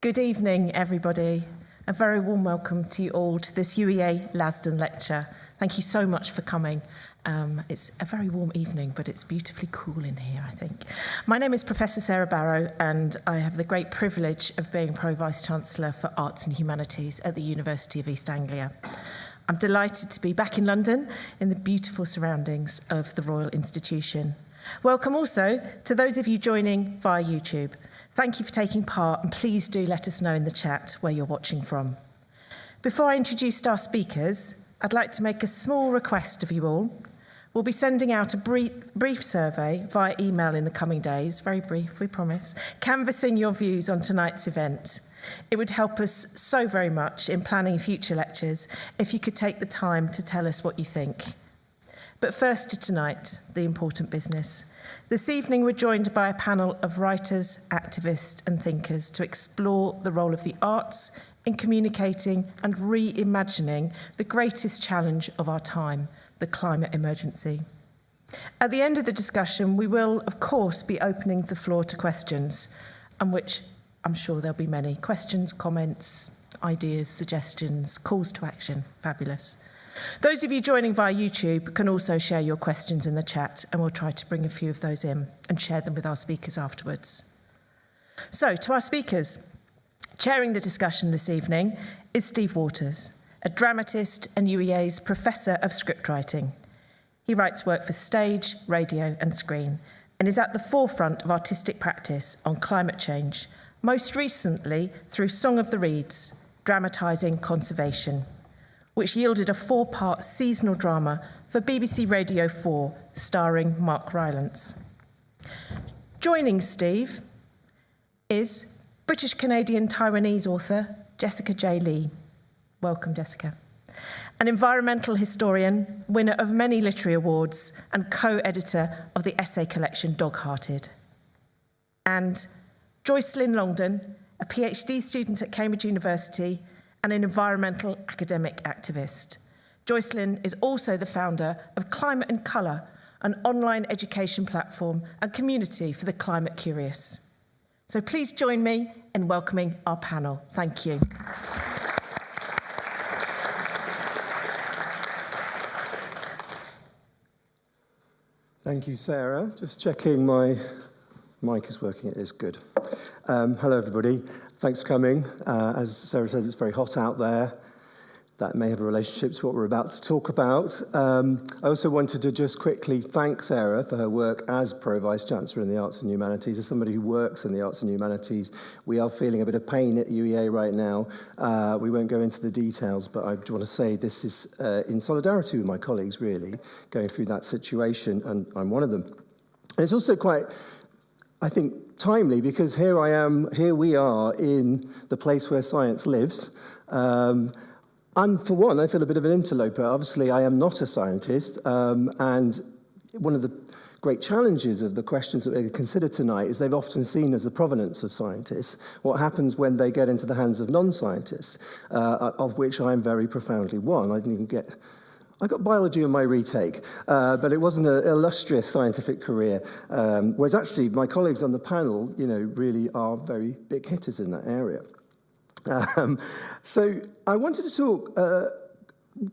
Good evening, everybody. A very warm welcome to you all to this UEA Lasdun lecture. Thank you so much for coming. It's a very warm evening, but it's beautifully cool in here, I think. My name is Professor Sarah Barrow, and I have the great privilege of being Pro-Vice-Chancellor for Arts and Humanities at the University of East Anglia. I'm delighted to be back in London in the beautiful surroundings of the Royal Institution. Welcome also to those of you joining via YouTube. Thank you for taking part, and please do let us know in the chat where you're watching from. Before I introduce our speakers, I'd like to make a small request of you all. We'll be sending out a brief survey via email in the coming days, very brief, we promise, canvassing your views on tonight's event. It would help us so very much in planning future lectures if you could take the time to tell us what you think. But first to tonight, the important business. This evening, we're joined by a panel of writers, activists and thinkers to explore the role of the arts in communicating and reimagining the greatest challenge of our time, the climate emergency. At the end of the discussion, we will, of course, be opening the floor to questions, and which I'm sure there'll be many. Questions, comments, ideas, suggestions, calls to action. Fabulous. Those of you joining via YouTube can also share your questions in the chat, and we'll try to bring a few of those in and share them with our speakers afterwards. So, to our speakers. Chairing the discussion this evening is Steve Waters, a dramatist and UEA's Professor of Scriptwriting. He writes work for stage, radio and screen, and is at the forefront of artistic practice on climate change, most recently through Song of the Reeds, Dramatising Conservation, which yielded a 4-part seasonal drama for BBC Radio 4, starring Mark Rylance. Joining Steve is British-Canadian Taiwanese author Jessica J. Lee. Welcome, Jessica. An environmental historian, winner of many literary awards, and co-editor of the essay collection Dog-Hearted. And Joycelyn Longdon, a PhD student at Cambridge University and an environmental academic activist. Joycelyn is also the founder of Climate and Colour, an online education platform and community for the climate curious. So please join me in welcoming our panel. Thank you. Thank you, Sarah. Just checking my mic is working. It is good. Hello, everybody. Thanks for coming. As Sarah says, it's very hot out there. That may have a relationship to what we're about to talk about. I also wanted to just quickly thank Sarah for her work as Pro-Vice-Chancellor in the Arts and Humanities. As somebody who works in the Arts and Humanities, we are feeling a bit of pain at UEA right now. We won't go into the details, but I want to say this is in solidarity with my colleagues, really, going through that situation, and I'm one of them. And it's also quite, I think, timely, because here we are in the place where science lives. And for one, I feel a bit of an interloper. Obviously, I am not a scientist, and one of the great challenges of the questions that we're going to consider tonight is they've often seen as the provenance of scientists. What happens when they get into the hands of non-scientists, of which I am very profoundly one. I got biology on my retake, but it wasn't an illustrious scientific career. Whereas actually, my colleagues on the panel, really are very big hitters in that area. So I wanted to talk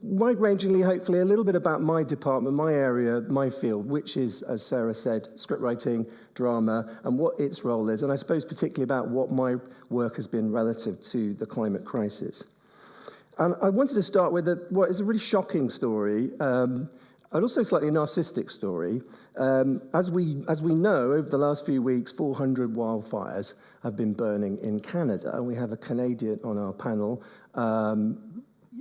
wide-rangingly, hopefully, a little bit about my department, my area, my field, which is, as Sarah said, scriptwriting, drama, and what its role is, and I suppose particularly about what my work has been relative to the climate crisis. And I wanted to start with what is a really shocking story, and also slightly narcissistic story. As we know, over the last few weeks, 400 wildfires have been burning in Canada, and we have a Canadian on our panel.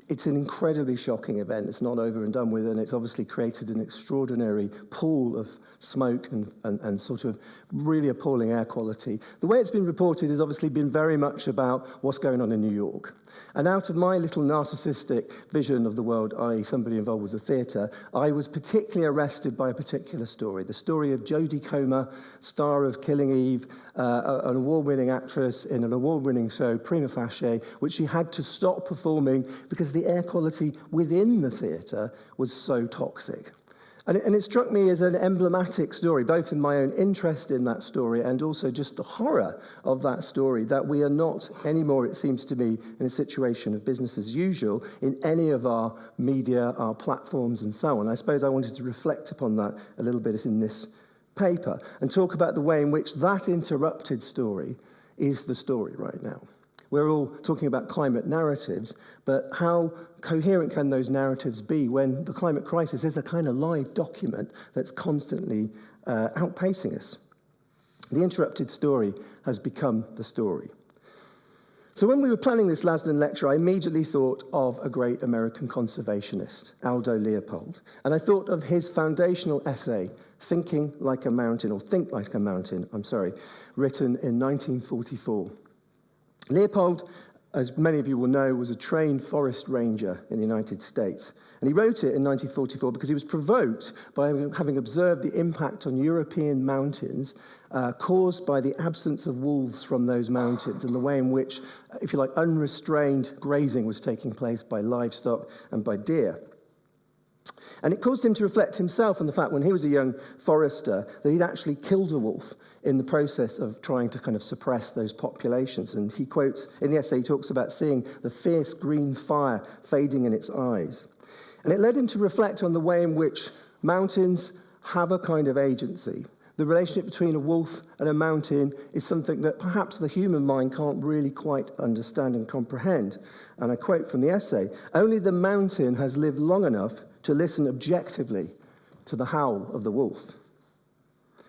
It's an incredibly shocking event. It's not over and done with, and it's obviously created an extraordinary pool of smoke and sort of really appalling air quality. The way it's been reported has obviously been very much about what's going on in New York. And out of my little narcissistic vision of the world, i.e. somebody involved with the theatre, I was particularly arrested by a particular story, the story of Jodie Comer, star of Killing Eve, an award-winning actress in an award-winning show, Prima Facie, which she had to stop performing because the air quality within the theatre was so toxic. And it struck me as an emblematic story, both in my own interest in that story and also just the horror of that story, that we are not anymore, it seems to me, in a situation of business as usual in any of our media, our platforms, and so on. I suppose I wanted to reflect upon that a little bit in this paper and talk about the way in which that interrupted story is the story right now. We're all talking about climate narratives, but how coherent can those narratives be when the climate crisis is a kind of live document that's constantly outpacing us? The interrupted story has become the story. So when we were planning this Lasdun lecture, I immediately thought of a great American conservationist, Aldo Leopold, and I thought of his foundational essay, Think Like a Mountain, written in 1944. Leopold, as many of you will know, was a trained forest ranger in the United States. And he wrote it in 1944 because he was provoked by having observed the impact on European mountains caused by the absence of wolves from those mountains and the way in which, if you like, unrestrained grazing was taking place by livestock and by deer. And it caused him to reflect himself on the fact when he was a young forester that he'd actually killed a wolf in the process of trying to kind of suppress those populations. And he quotes, in the essay, he talks about seeing the fierce green fire fading in its eyes. And it led him to reflect on the way in which mountains have a kind of agency. The relationship between a wolf and a mountain is something that perhaps the human mind can't really quite understand and comprehend. And I quote from the essay, "Only the mountain has lived long enough to listen objectively to the howl of the wolf."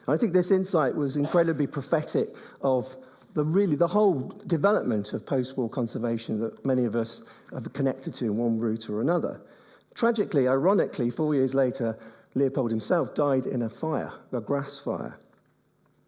I think this insight was incredibly prophetic of the whole development of post-war conservation that many of us have connected to in one route or another. Tragically, ironically, 4 years later, Leopold himself died in a grass fire.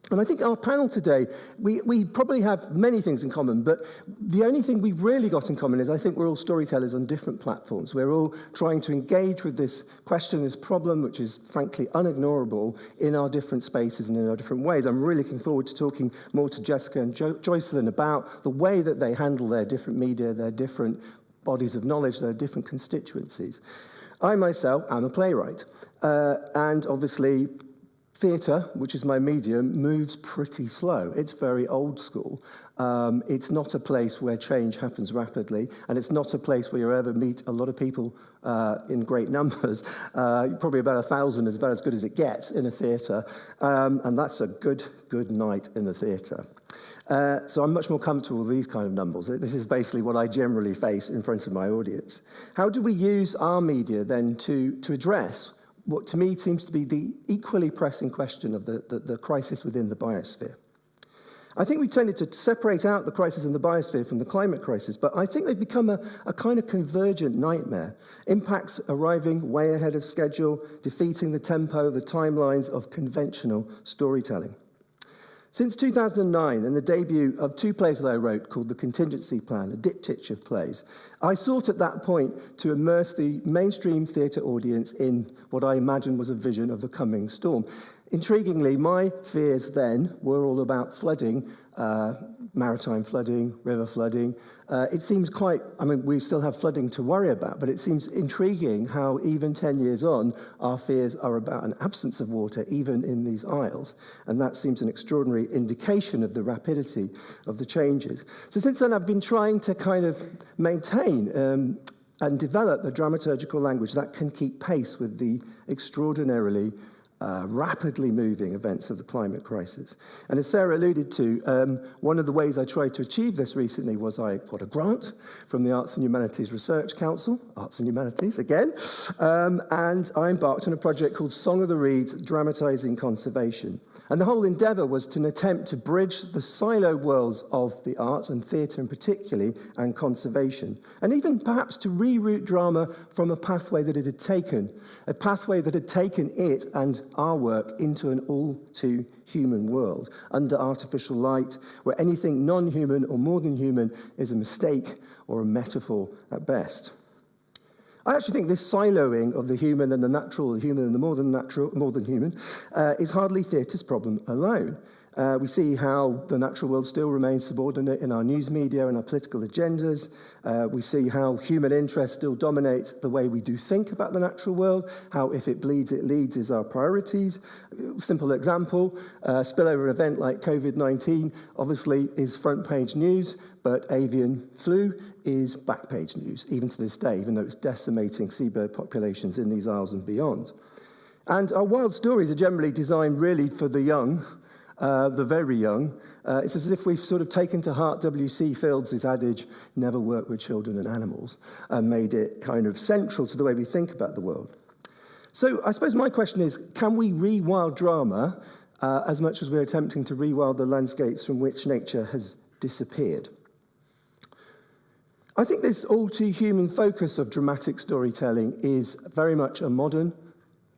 And I think our panel today, we probably have many things in common, but the only thing we've really got in common is I think we're all storytellers on different platforms. We're all trying to engage with this question, this problem, which is frankly unignorable in our different spaces and in our different ways. I'm really looking forward to talking more to Jessica and Joycelyn about the way that they handle their different media, their different bodies of knowledge, their different constituencies. I myself am a playwright, and obviously theatre, which is my medium, moves pretty slow. It's very old school. It's not a place where change happens rapidly, and it's not a place where you ever meet a lot of people in great numbers. Probably about 1,000 is about as good as it gets in a theatre, and that's a good night in the theatre. So I'm much more comfortable with these kind of numbers. This is basically what I generally face in front of my audience. How do we use our media then to address what to me seems to be the equally pressing question of the crisis within the biosphere? I think we've tended to separate out the crisis in the biosphere from the climate crisis, but I think they've become a kind of convergent nightmare. Impacts arriving way ahead of schedule, defeating the tempo, the timelines of conventional storytelling. Since 2009 and the debut of 2 plays that I wrote called The Contingency Plan, a diptych of plays, I sought at that point to immerse the mainstream theatre audience in what I imagined was a vision of the coming storm. Intriguingly, my fears then were all about flooding, maritime flooding, river flooding. It seems we still have flooding to worry about, but it seems intriguing how even 10 years on, our fears are about an absence of water, even in these isles. And that seems an extraordinary indication of the rapidity of the changes. So since then, I've been trying to kind of maintain and develop a dramaturgical language that can keep pace with the extraordinarily rapidly moving events of the climate crisis. And as Sarah alluded to, one of the ways I tried to achieve this recently was I got a grant from the Arts and Humanities Research Council, Arts and Humanities again, and I embarked on a project called Song of the Reeds, Dramatising Conservation. And the whole endeavour was to attempt to bridge the silo worlds of the arts and theatre in particular and conservation, and even perhaps to reroute drama from a pathway that it had taken, it and our work into an all-too-human world, under artificial light, where anything non-human or more than human is a mistake or a metaphor at best. I actually think this siloing of the human and the natural, the human and the more than human, is hardly theatre's problem alone. We see how the natural world still remains subordinate in our news media and our political agendas. We see how human interest still dominates the way we do think about the natural world, how if it bleeds, it leads is our priorities. Simple example, spillover event like COVID-19 obviously is front page news, but avian flu is back page news, even to this day, even though it's decimating seabird populations in these isles and beyond. And our wild stories are generally designed really for the young, the very young. It's as if we've sort of taken to heart W.C. Fields' adage, never work with children and animals, and made it kind of central to the way we think about the world. So I suppose my question is, can we rewild drama as much as we're attempting to rewild the landscapes from which nature has disappeared? I think this all-too-human focus of dramatic storytelling is very much a modern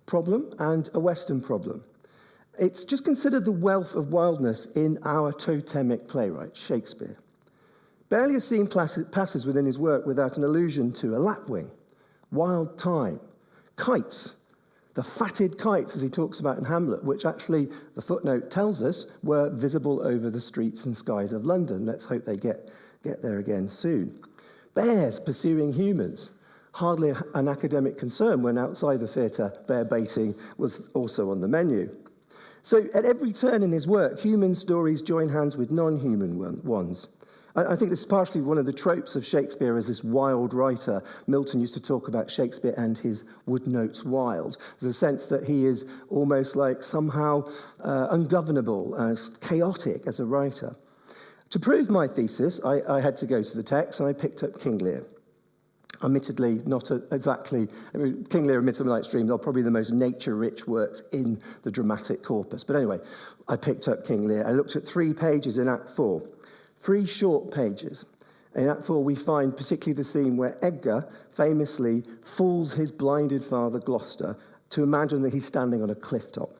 problem and a Western problem. It's just consider the wealth of wildness in our totemic playwright, Shakespeare. Barely a scene passes within his work without an allusion to a lapwing, wild thyme, kites, the fatted kites, as he talks about in Hamlet, which actually, the footnote tells us, were visible over the streets and skies of London. Let's hope they get there again soon. Bears pursuing humans, hardly an academic concern when outside the theatre, bear baiting was also on the menu. So at every turn in his work, human stories join hands with non-human ones. I think this is partially one of the tropes of Shakespeare as this wild writer. Milton used to talk about Shakespeare and his wood notes wild. There's a sense that he is almost like somehow ungovernable, chaotic as a writer. To prove my thesis, I had to go to the text and I picked up King Lear. Admittedly, not exactly, King Lear and Midsummer Night's Dream are probably the most nature-rich works in the dramatic corpus. But anyway, I picked up King Lear. I looked at 3 pages in Act 4, 3 short pages. In Act 4, we find particularly the scene where Edgar famously fools his blinded father, Gloucester, to imagine that he's standing on a cliff top.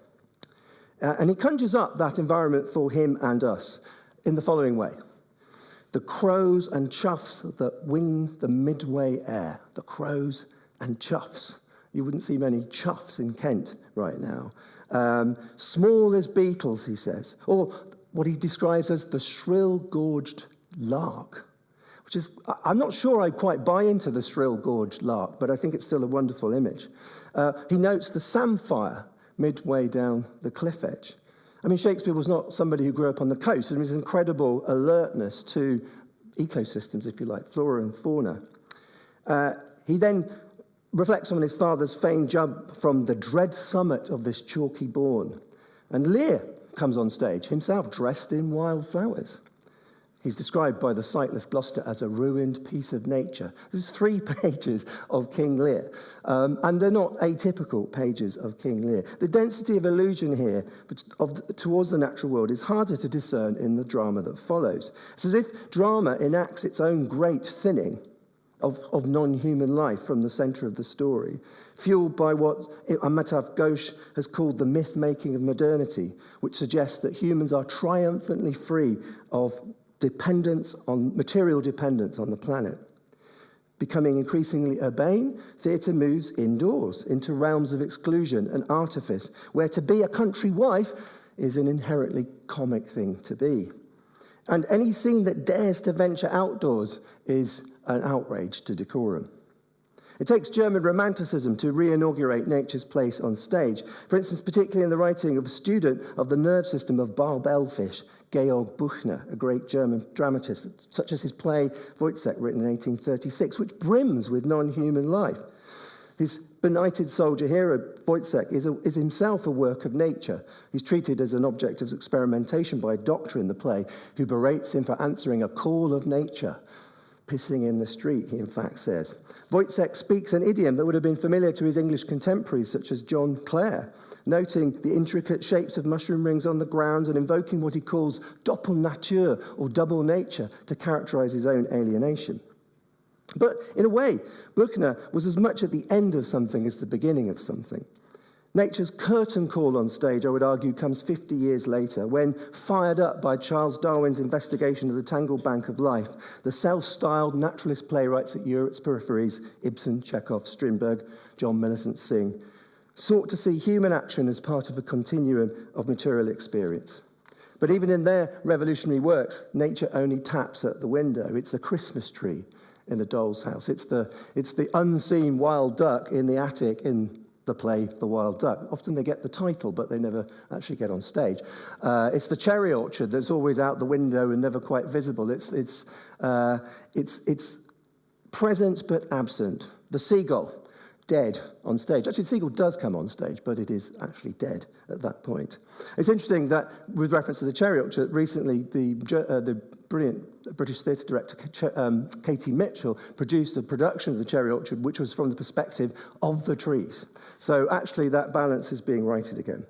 And he conjures up that environment for him and us in the following way. The crows and choughs that wing the midway air. The crows and choughs. You wouldn't see many choughs in Kent right now. Small as beetles, he says. Or what he describes as the shrill-gorged lark. Which is, I'm not sure I quite buy into the shrill-gorged lark, but I think it's still a wonderful image. He notes the samphire midway down the cliff edge. I mean, Shakespeare was not somebody who grew up on the coast. There was incredible alertness to ecosystems, if you like, flora and fauna. He then reflects on his father's famed jump from the dread summit of this chalky bourne. And Lear comes on stage, himself dressed in wild flowers. He's described by the sightless Gloucester as a ruined piece of nature. There's 3 pages of King Lear, and they're not atypical pages of King Lear. The density of allusion here towards the natural world is harder to discern in the drama that follows. It's as if drama enacts its own great thinning of non-human life from the centre of the story, fueled by what Amitav Ghosh has called the myth-making of modernity, which suggests that humans are triumphantly free of material dependence on the planet. Becoming increasingly urbane, theatre moves indoors into realms of exclusion and artifice, where to be a country wife is an inherently comic thing to be. And any scene that dares to venture outdoors is an outrage to decorum. It takes German Romanticism to re-inaugurate nature's place on stage. For instance, particularly in the writing of a student of the nerve system of Barbelfisch, Georg Büchner, a great German dramatist, such as his play Woyzeck, written in 1836, which brims with non-human life. His benighted soldier hero, Woyzeck, is himself a work of nature. He's treated as an object of experimentation by a doctor in the play who berates him for answering a call of nature. Pissing in the street, he in fact says. Woyzeck speaks an idiom that would have been familiar to his English contemporaries, such as John Clare, noting the intricate shapes of mushroom rings on the ground and invoking what he calls Doppelnatur, or double nature, to characterize his own alienation. But in a way, Büchner was as much at the end of something as the beginning of something. Nature's curtain call on stage, I would argue, comes 50 years later, when, fired up by Charles Darwin's investigation of the tangled bank of life, the self-styled naturalist playwrights at Europe's peripheries, Ibsen, Chekhov, Strindberg, John Millicent Synge, sought to see human action as part of a continuum of material experience. But But even in their revolutionary works, nature only taps at the window. It's the Christmas tree in a doll's house. It's the unseen wild duck in the attic in the play The Wild Duck. Often they get the title, but they never actually get on stage. It's the cherry orchard that's always out the window and never quite visible. It's present but absent. The seagull, dead on stage. Actually, the seagull does come on stage, but it is actually dead at that point. It's interesting that, with reference to the cherry orchard, recently the brilliant British theatre director Katie Mitchell produced a production of the cherry orchard, which was from the perspective of the trees. So actually, that balance is being righted again.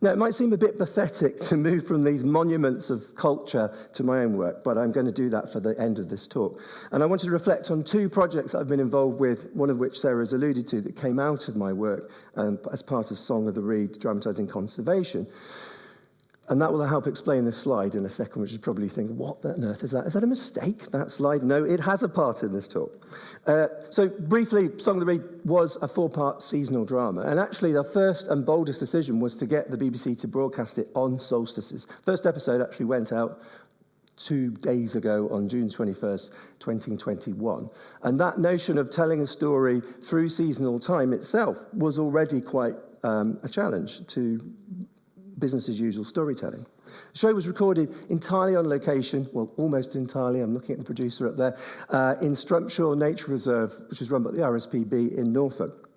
Now, it might seem a bit pathetic to move from these monuments of culture to my own work, but I'm going to do that for the end of this talk. And I wanted to reflect on two projects I've been involved with, one of which Sarah has alluded to, that came out of my work as part of Song of the Reed, Dramatising Conservation. And that will help explain this slide in a second, which is probably thinking, what on earth is that? Is that a mistake, that slide? No, it has a part in this talk. So briefly, Song of the Reed was a 4-part seasonal drama. And actually, the first and boldest decision was to get the BBC to broadcast it on solstices. First episode actually went out 2 days ago on June 21st, 2021. And that notion of telling a story through seasonal time itself was already quite a challenge to business-as-usual storytelling. The show was recorded entirely on location, well, almost entirely, I'm looking at the producer up there, in Strumpshaw Nature Reserve, which is run by the RSPB in Norfolk.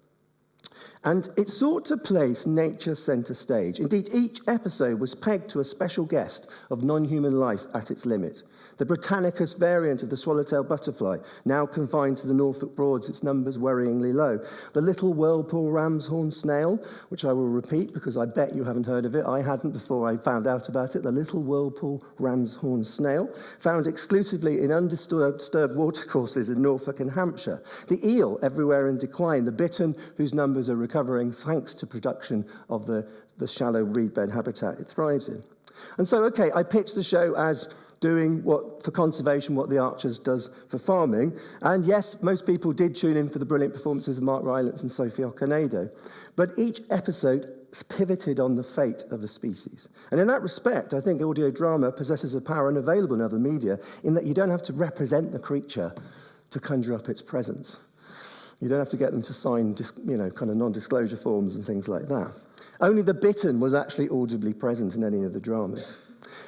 And it sought to place nature centre stage. Indeed, each episode was pegged to a special guest of non-human life at its limit. The Britannicus variant of the swallowtail butterfly, now confined to the Norfolk Broads, its numbers worryingly low. The little whirlpool ram's horn snail, which I will repeat because I bet you haven't heard of it. I hadn't before I found out about it. The little whirlpool ram's horn snail, found exclusively in undisturbed watercourses in Norfolk and Hampshire. The eel, everywhere in decline. The bittern, whose numbers are recovering thanks to production of the shallow reedbed habitat it thrives in. And so, okay, I pitched the show as doing what for conservation, what the Archers does for farming. And yes, most people did tune in for the brilliant performances of Mark Rylance and Sophie Okonedo. But each episode pivoted on the fate of a species. And in that respect, I think audio drama possesses a power unavailable in other media, in that you don't have to represent the creature to conjure up its presence. You don't have to get them to sign, kind of non-disclosure forms and things like that. Only the bittern was actually audibly present in any of the dramas.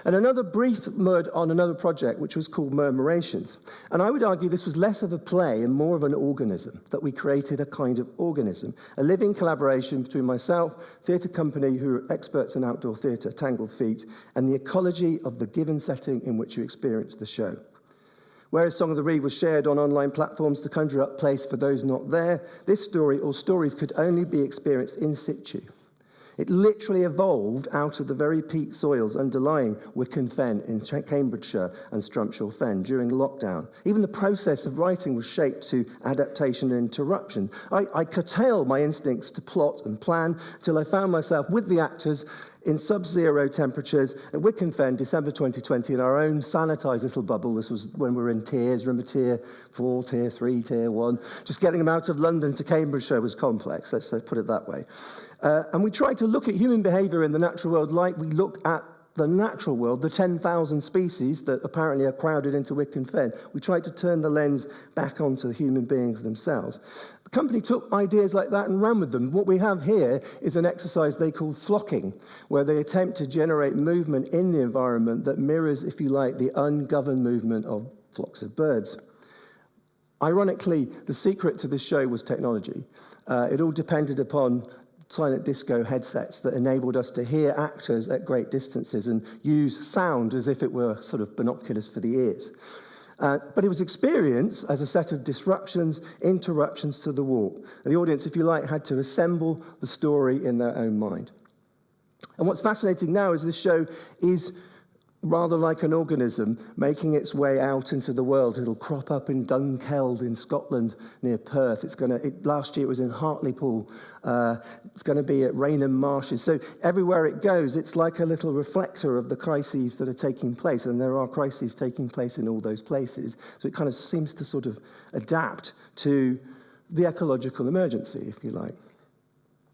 And another brief word on another project, which was called Murmurations. And I would argue this was less of a play and more of an organism, that we created a kind of organism, a living collaboration between myself, theatre company who are experts in outdoor theatre, Tangled Feet, and the ecology of the given setting in which you experience the show. Whereas Song of the Reed was shared on online platforms to conjure up place for those not there, this story or stories could only be experienced in situ. It literally evolved out of the very peat soils underlying Wicken Fen in Cambridgeshire and Strumpshaw Fen during lockdown. Even the process of writing was shaped to adaptation and interruption. I curtailed my instincts to plot and plan till I found myself with the actors in sub-zero temperatures at Wicken Fen, December 2020, in our own sanitised little bubble. This was when we were in tiers, room of tier 4, tier 3, tier 1. Just getting them out of London to Cambridgeshire was complex, let's put it that way. And we tried to look at human behaviour in the natural world like we look at the natural world, the 10,000 species that apparently are crowded into Wicken Fen. We tried to turn the lens back onto the human beings themselves. The company took ideas like that and ran with them. What we have here is an exercise they call flocking, where they attempt to generate movement in the environment that mirrors, if you like, the ungoverned movement of flocks of birds. Ironically, the secret to this show was technology. It all depended upon silent disco headsets that enabled us to hear actors at great distances and use sound as if it were sort of binoculars for the ears. But it was experienced as a set of disruptions, interruptions to the walk. And the audience, if you like, had to assemble the story in their own mind. And what's fascinating now is this show is rather like an organism making its way out into the world. It'll crop up in Dunkeld in Scotland near Perth. Last year it was in Hartlepool. It's going to be at Rainham Marshes. So everywhere it goes, it's like a little reflector of the crises that are taking place. And there are crises taking place in all those places. So it kind of seems to sort of adapt to the ecological emergency, if you like.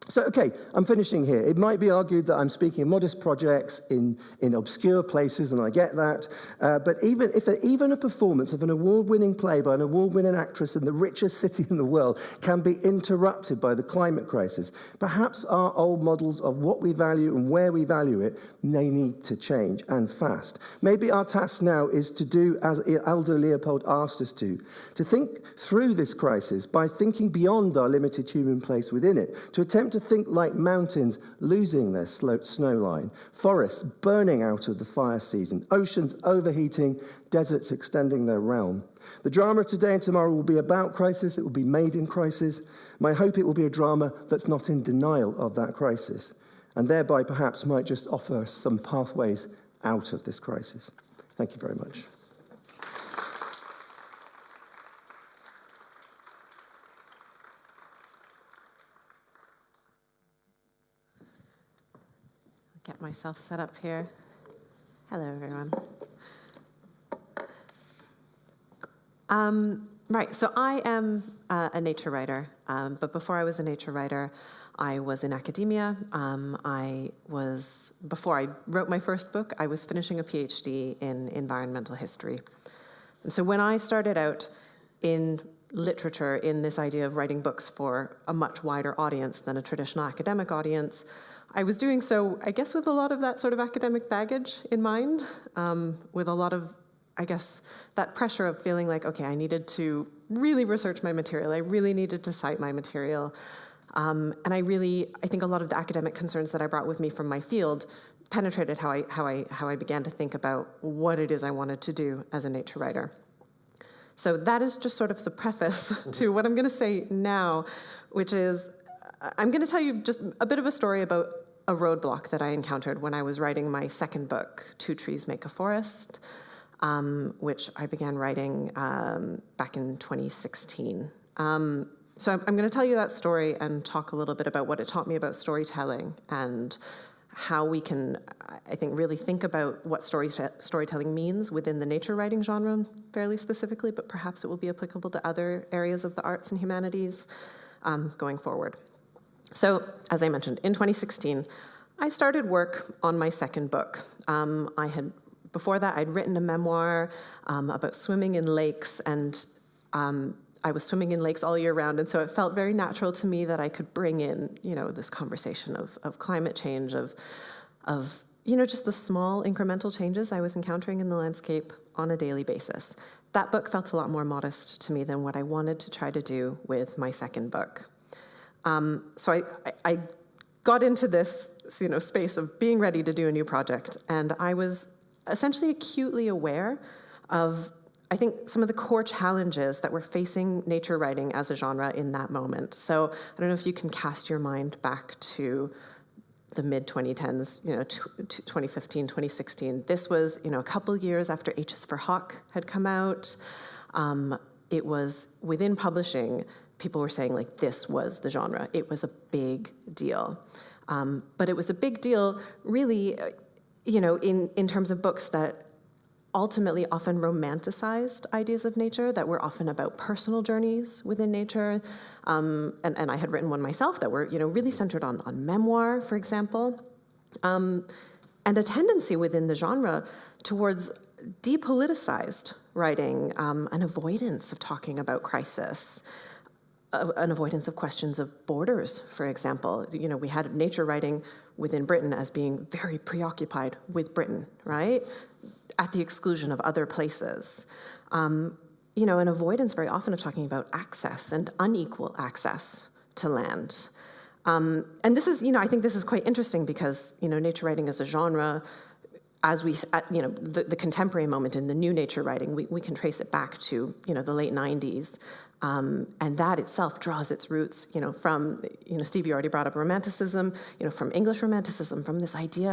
So, okay, I'm finishing here. It might be argued that I'm speaking of modest projects in obscure places, and I get that. But even a performance of an award-winning play by an award-winning actress in the richest city in the world can be interrupted by the climate crisis, perhaps our old models of what we value and where we value it may need to change, and fast. Maybe our task now is to do as Aldo Leopold asked us to think through this crisis by thinking beyond our limited human place within it, to attempt to think like mountains losing their snow line, forests burning out of the fire season, oceans overheating, deserts extending their realm. The drama today and tomorrow will be about crisis. It will be made in crisis. My hope it will be a drama that's not in denial of that crisis, and thereby perhaps might just offer us some pathways out of this crisis. Thank you very much. Get myself set up here. Hello, everyone. Right, so I am a nature writer, but before I was a nature writer, I was in academia. Before I wrote my first book, I was finishing a PhD in environmental history. And so when I started out in literature, in this idea of writing books for a much wider audience than a traditional academic audience, I was doing so, I guess, with a lot of that sort of academic baggage in mind, with a lot of, I guess, that pressure of feeling like, okay, I needed to really research my material. I really needed to cite my material. And I think a lot of the academic concerns that I brought with me from my field penetrated how I began to think about what it is I wanted to do as a nature writer. So that is just sort of the preface to what I'm going to say now, which is I'm going to tell you just a bit of a story about a roadblock that I encountered when I was writing my second book, Two Trees Make a Forest, which I began writing back in 2016. So I'm going to tell you that story and talk a little bit about what it taught me about storytelling and how we can, I think, really think about what storytelling means within the nature writing genre fairly specifically, but perhaps it will be applicable to other areas of the arts and humanities going forward. So, as I mentioned, in 2016, I started work on my second book. Before that, I'd written a memoir about swimming in lakes, and I was swimming in lakes all year round, and so it felt very natural to me that I could bring in, this conversation of climate change, of just the small incremental changes I was encountering in the landscape on a daily basis. That book felt a lot more modest to me than what I wanted to try to do with my second book. So I got into this, space of being ready to do a new project, and I was essentially acutely aware of, I think, some of the core challenges that were facing nature writing as a genre in that moment. So I don't know if you can cast your mind back to the mid-2010s, 2015, 2016. This was, a couple years after H is for Hawk had come out. It was within publishing. People were saying, this was the genre. It was a big deal. But it was a big deal, really, in terms of books that ultimately often romanticized ideas of nature, that were often about personal journeys within nature. And I had written one myself that were, really centered on memoir, for example. And a tendency within the genre towards depoliticized writing, an avoidance of talking about crisis, an avoidance of questions of borders, for example. We had nature writing within Britain as being very preoccupied with Britain, right? At the exclusion of other places. An avoidance very often of talking about access and unequal access to land. And this is, I think this is quite interesting because, nature writing as a genre, as we, the contemporary moment in the new nature writing, we can trace it back to, the late 90s. And that itself draws its roots, from, Steve, you already brought up romanticism, from English romanticism, from this idea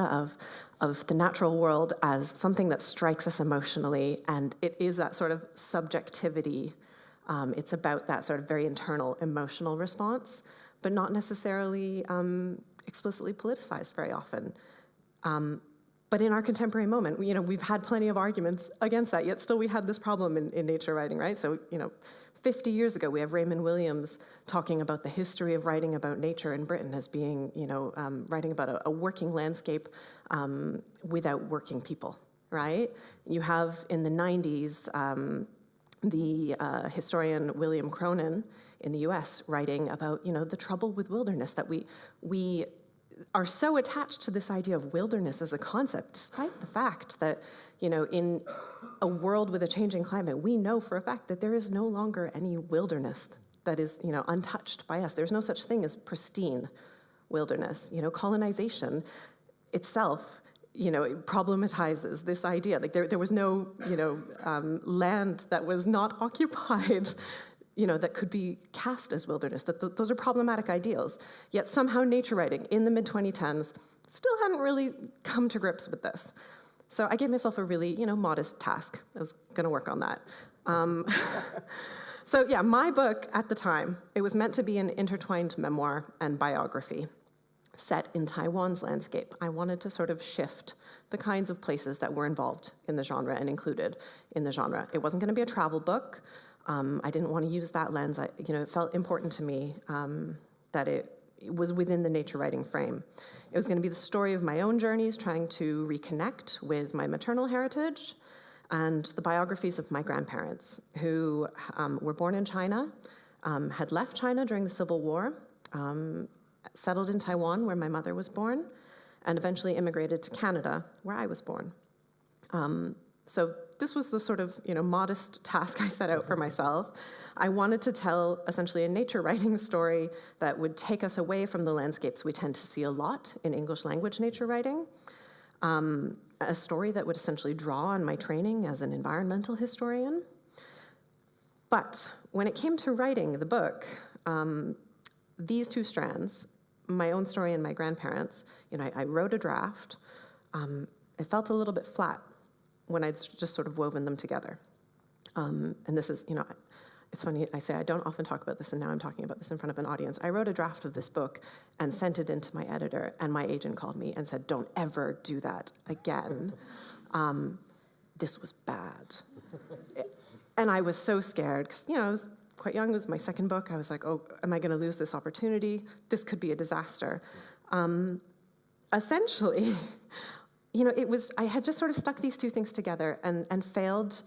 of the natural world as something that strikes us emotionally, and it is that sort of subjectivity. It's about that sort of very internal emotional response, but not necessarily explicitly politicized very often. But in our contemporary moment, we've had plenty of arguments against that, yet still we had this problem in nature writing, right? So, 50 years ago, we have Raymond Williams talking about the history of writing about nature in Britain as being, writing about a working landscape without working people, right? You have in the 90s the historian William Cronin in the US writing about, the trouble with wilderness, that we are so attached to this idea of wilderness as a concept, despite the fact that, in a world with a changing climate, we know for a fact that there is no longer any wilderness that is, untouched by us. There's no such thing as pristine wilderness. Colonization itself, it problematizes this idea. Like there was no, land that was not occupied, that could be cast as wilderness, that those are problematic ideals. Yet somehow nature writing in the mid-2010s still hadn't really come to grips with this. So I gave myself a really, modest task. I was going to work on that. So yeah, my book at the time, it was meant to be an intertwined memoir and biography set in Taiwan's landscape. I wanted to sort of shift the kinds of places that were involved in the genre and included in the genre. It wasn't going to be a travel book. I didn't want to use that lens. It felt important to me that it was within the nature writing frame. It was going to be the story of my own journeys, trying to reconnect with my maternal heritage, and the biographies of my grandparents, who were born in China, had left China during the Civil War, settled in Taiwan, where my mother was born, and eventually immigrated to Canada, where I was born. So this was the sort of modest task I set out for myself. I wanted to tell essentially a nature writing story that would take us away from the landscapes we tend to see a lot in English language nature writing, a story that would essentially draw on my training as an environmental historian. But when it came to writing the book, these two strands, my own story and my grandparents, I wrote a draft. It felt a little bit flat when I'd just sort of woven them together. And this is, it's funny, I say I don't often talk about this, and now I'm talking about this in front of an audience. I wrote a draft of this book and sent it into my editor, and my agent called me and said, "Don't ever do that again. This was bad." And I was so scared, because, I was quite young. It was my second book. I was like, oh, am I going to lose this opportunity? This could be a disaster. Essentially, I had just sort of stuck these two things together and failed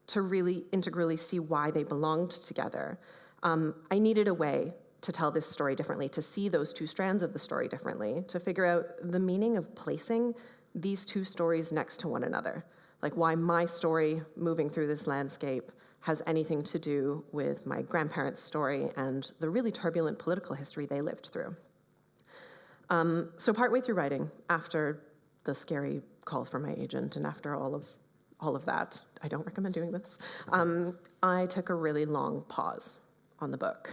to really integrally see why they belonged together. I needed a way to tell this story differently, to see those two strands of the story differently, to figure out the meaning of placing these two stories next to one another, like why my story moving through this landscape has anything to do with my grandparents' story and the really turbulent political history they lived through. So partway through writing, after the scary call from my agent and after all of that, I don't recommend doing this, I took a really long pause on the book,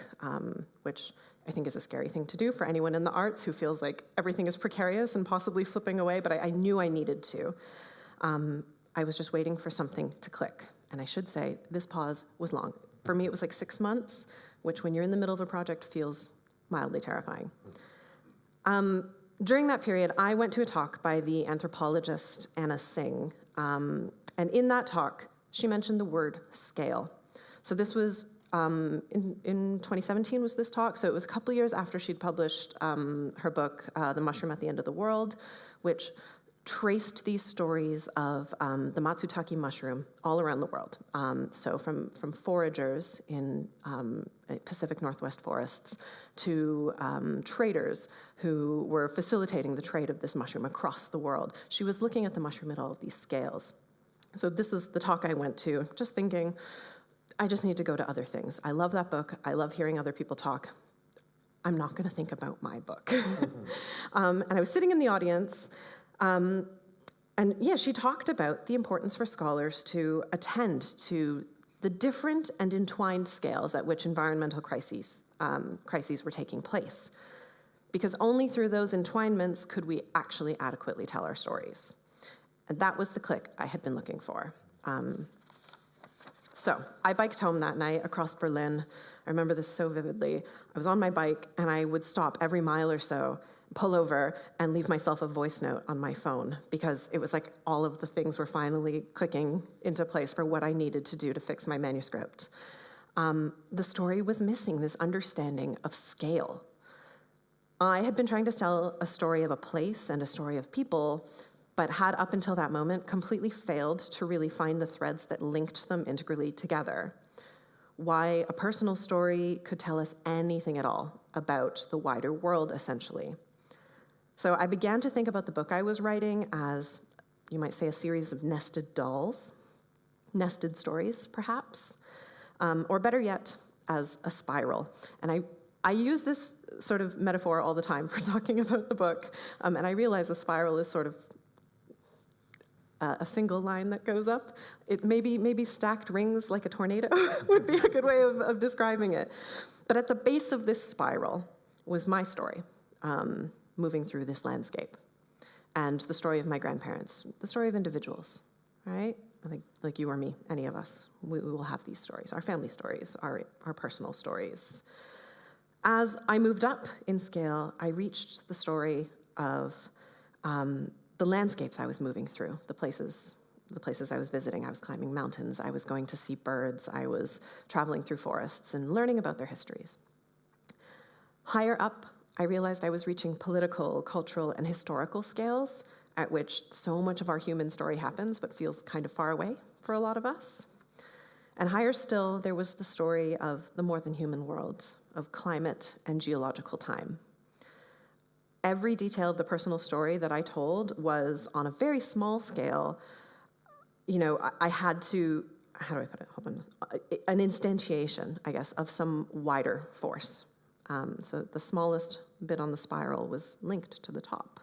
which I think is a scary thing to do for anyone in the arts who feels like everything is precarious and possibly slipping away, but I knew I needed to. I was just waiting for something to click. And I should say, this pause was long. For me, it was like 6 months, which when you're in the middle of a project feels mildly terrifying. During that period, I went to a talk by the anthropologist Anna Singh. And in that talk, she mentioned the word scale. So this was in 2017 was this talk. So it was a couple of years after she'd published her book, The Mushroom at the End of the World, which traced these stories of the matsutake mushroom all around the world. So from foragers in Pacific Northwest forests to traders who were facilitating the trade of this mushroom across the world. She was looking at the mushroom at all of these scales. So this is the talk I went to, just thinking, I just need to go to other things. I love that book. I love hearing other people talk. I'm not going to think about my book. And I was sitting in the audience, and yeah, she talked about the importance for scholars to attend to the different and entwined scales at which environmental crises were taking place. Because only through those entwinements could we actually adequately tell our stories. And that was the click I had been looking for. So I biked home that night across Berlin. I remember this so vividly. I was on my bike, and I would stop every mile or so, pull over, and leave myself a voice note on my phone, because it was like all of the things were finally clicking into place for what I needed to do to fix my manuscript. the story was missing this understanding of scale. I had been trying to tell a story of a place and a story of people, but had up until that moment completely failed to really find the threads that linked them integrally together. Why a personal story could tell us anything at all about the wider world, essentially. So I began to think about the book I was writing as, you might say, a series of nested dolls, nested stories, perhaps, or better yet, as a spiral. And I use this sort of metaphor all the time for talking about the book, and I realize a spiral is sort of a single line that goes up. It maybe stacked rings like a tornado would be a good way of describing it. But at the base of this spiral was my story, moving through this landscape, and the story of my grandparents, the story of individuals, right? Like you or me, any of us, we will have these stories, our family stories, our personal stories. As I moved up in scale, I reached the story of the landscapes I was moving through, the places I was visiting. I was climbing mountains, I was going to see birds, I was traveling through forests and learning about their histories. Higher up, I realized I was reaching political, cultural, and historical scales at which so much of our human story happens but feels kind of far away for a lot of us. And higher still, there was the story of the more than human world, of climate and geological time. Every detail of the personal story that I told was on a very small scale. You know, I had to, how do I put it? Hold on. An instantiation, I guess, of some wider force. So the smallest bit on the spiral was linked to the top.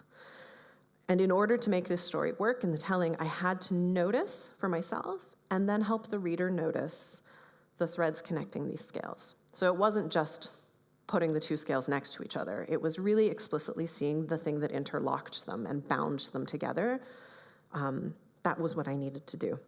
And in order to make this story work in the telling, I had to notice for myself and then help the reader notice the threads connecting these scales. So it wasn't just putting the two scales next to each other. It was really explicitly seeing the thing that interlocked them and bound them together. That was what I needed to do,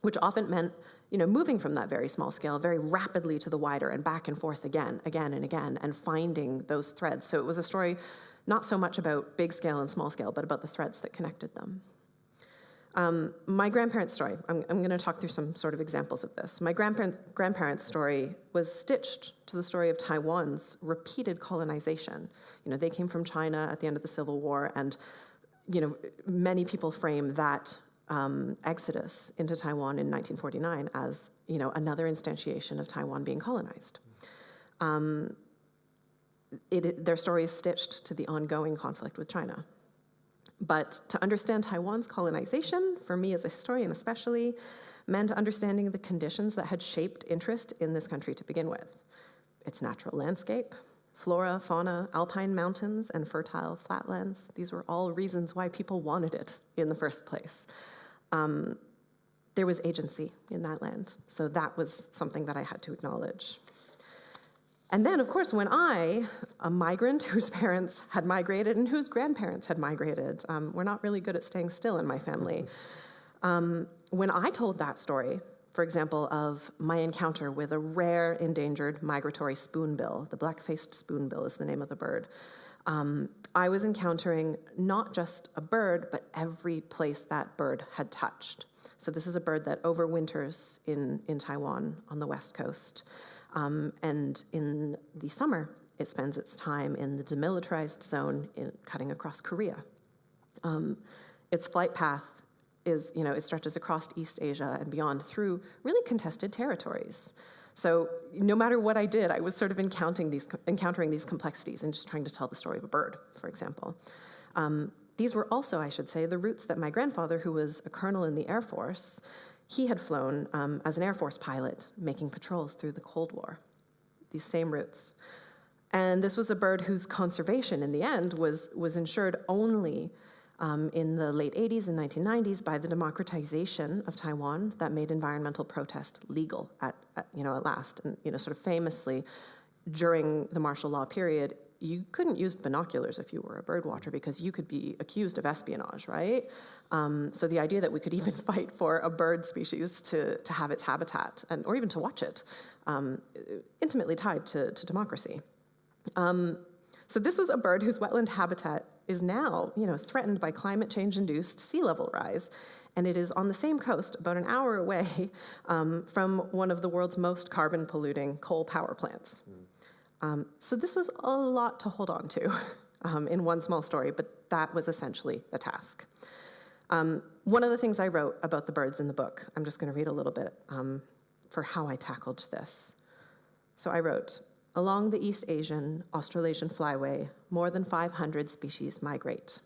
which often meant, you know, moving from that very small scale very rapidly to the wider and back and forth again and again, and finding those threads. So it was a story not so much about big scale and small scale, but about the threads that connected them. My grandparents' story, I'm going to talk through some sort of examples of this. My grandparents' story was stitched to the story of Taiwan's repeated colonization. You know, they came from China at the end of the Civil War, and, you know, many people frame that exodus into Taiwan in 1949 as, you know, another instantiation of Taiwan being colonized. Their story is stitched to the ongoing conflict with China. But to understand Taiwan's colonization, for me as a historian especially, meant understanding the conditions that had shaped interest in this country to begin with. Its natural landscape, flora, fauna, alpine mountains, and fertile flatlands. These were all reasons why people wanted it in the first place. There was agency in that land, so that was something that I had to acknowledge. And then, of course, when I, a migrant whose parents had migrated and whose grandparents had migrated, we're not really good at staying still in my family. When I told that story, for example, of my encounter with a rare endangered migratory spoonbill, the black-faced spoonbill is the name of the bird, I was encountering not just a bird, but every place that bird had touched. So this is a bird that overwinters in Taiwan on the west coast. And in the summer, it spends its time in the demilitarized zone cutting across Korea. Its flight path is, you know, it stretches across East Asia and beyond through really contested territories. So no matter what I did, I was sort of encountering these complexities and just trying to tell the story of a bird, for example. These were also, I should say, the routes that my grandfather, who was a colonel in the Air Force, he had flown as an Air Force pilot, making patrols through the Cold War, these same routes. And this was a bird whose conservation, in the end, was ensured only in the late 80s and 1990s by the democratization of Taiwan that made environmental protest legal at last. And, you know, sort of famously, during the martial law period, you couldn't use binoculars if you were a bird watcher because you could be accused of espionage, right? So the idea that we could even fight for a bird species to have its habitat, or even to watch it, intimately tied to democracy. So this was a bird whose wetland habitat is now, you know, threatened by climate change-induced sea level rise. And it is on the same coast, about an hour away, from one of the world's most carbon-polluting coal power plants. So this was a lot to hold on to in one small story, but that was essentially the task. One of the things I wrote about the birds in the book, I'm just going to read a little bit for how I tackled this. So I wrote, along the East Asian, Australasian flyway, more than 500 species migrate.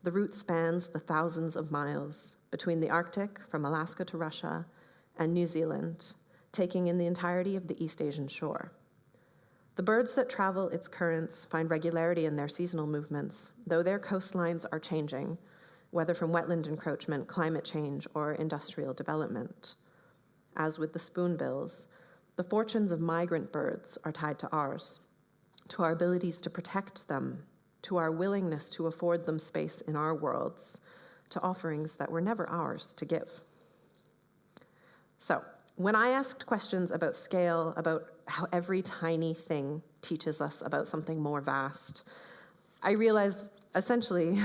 The route spans the thousands of miles between the Arctic, from Alaska to Russia, and New Zealand, taking in the entirety of the East Asian shore. The birds that travel its currents find regularity in their seasonal movements, though their coastlines are changing, whether from wetland encroachment, climate change, or industrial development. As with the spoonbills, the fortunes of migrant birds are tied to ours, to our abilities to protect them, to our willingness to afford them space in our worlds, to offerings that were never ours to give. So, when I asked questions about scale, about how every tiny thing teaches us about something more vast, I realized essentially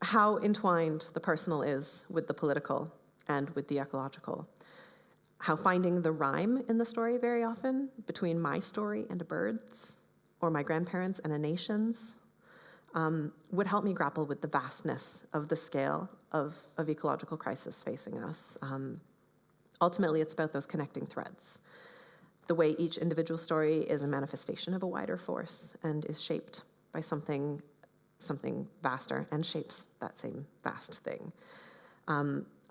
how entwined the personal is with the political and with the ecological. How finding the rhyme in the story very often between my story and a bird's, or my grandparents and a nation's, would help me grapple with the vastness of the scale of ecological crisis facing us. Ultimately, it's about those connecting threads. The way each individual story is a manifestation of a wider force and is shaped by something vaster and shapes that same vast thing.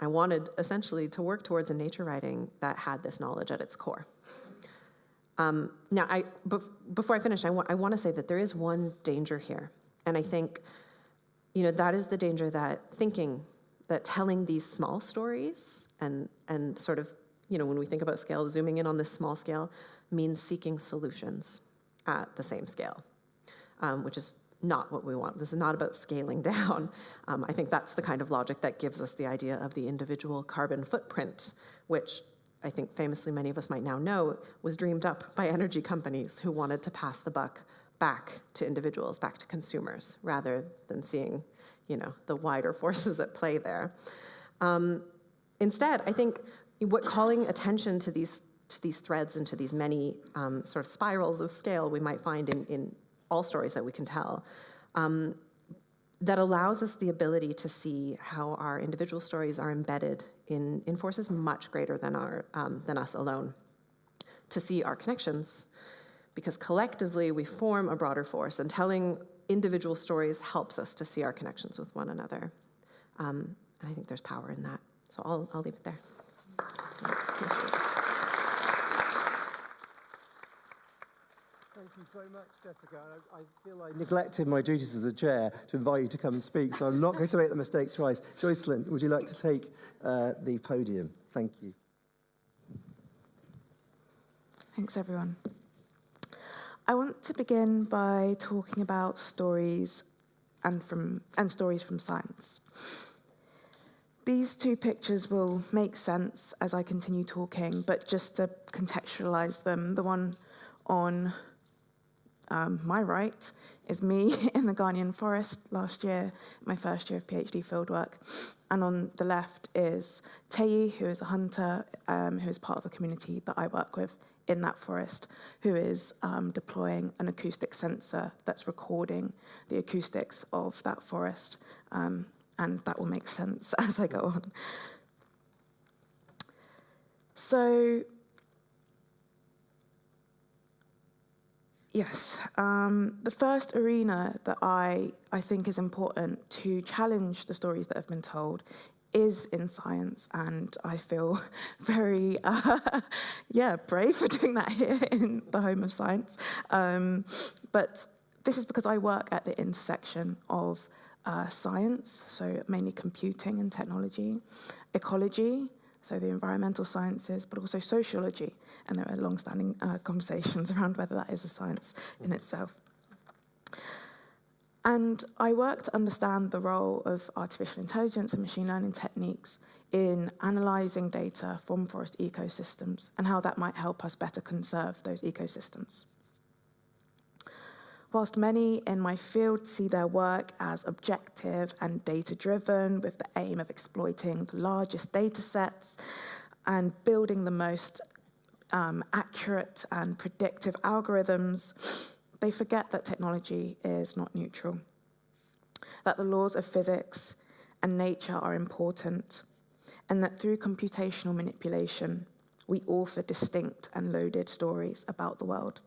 I wanted essentially to work towards a nature writing that had this knowledge at its core. Now, before I finish, I want to say that there is one danger here. And I think, that is the danger that telling these small stories and sort of, when we think about scale, zooming in on this small scale means seeking solutions at the same scale, which is not what we want. This is not about scaling down. I think that's the kind of logic that gives us the idea of the individual carbon footprint, which I think famously many of us might now know was dreamed up by energy companies who wanted to pass the buck back to individuals, back to consumers, rather than seeing, the wider forces at play there. Instead, I think what calling attention to these threads and to these many sort of spirals of scale we might find in all stories that we can tell, that allows us the ability to see how our individual stories are embedded in forces much greater than us alone, to see our connections, because collectively we form a broader force, and telling individual stories helps us to see our connections with one another. And I think there's power in that. So I'll leave it there. Thank you so much, Jessica. I feel I neglected my duties as a chair to invite you to come and speak, so I'm not going to make the mistake twice. Joycelyn, would you like to take the podium? Thank you. Thanks, everyone. I want to begin by talking about stories and stories from science. These two pictures will make sense as I continue talking, but just to contextualize them, the one on my right is me in the Ghanaian forest last year, my first year of PhD fieldwork. And on the left is Teyi, who is a hunter, who is part of a community that I work with in that forest, who is deploying an acoustic sensor that's recording the acoustics of that forest. And that will make sense as I go on. So, yes, the first arena that I think is important to challenge the stories that have been told is in science, and I feel very, brave for doing that here in the home of science. But this is because I work at the intersection of science, so mainly computing and technology, ecology, so the environmental sciences, but also sociology, and there are long-standing conversations around whether that is a science in itself. And I work to understand the role of artificial intelligence and machine learning techniques in analysing data from forest ecosystems and how that might help us better conserve those ecosystems. Whilst many in my field see their work as objective and data-driven with the aim of exploiting the largest data sets and building the most accurate and predictive algorithms, they forget that technology is not neutral, that the laws of physics and nature are important, and that through computational manipulation, we author distinct and loaded stories about the world.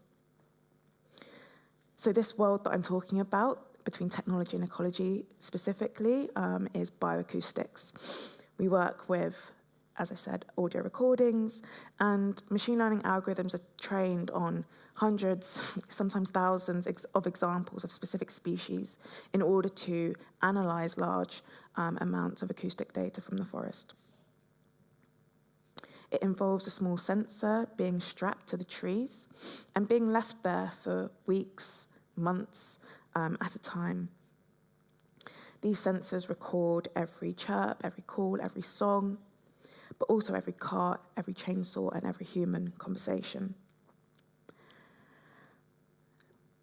So this world that I'm talking about, between technology and ecology specifically, is bioacoustics. We work with, as I said, audio recordings, and machine learning algorithms are trained on hundreds, sometimes thousands of examples of specific species in order to analyze large amounts of acoustic data from the forest. It involves a small sensor being strapped to the trees and being left there for weeks, months at a time. These sensors record every chirp, every call, every song, but also every car, every chainsaw, and every human conversation.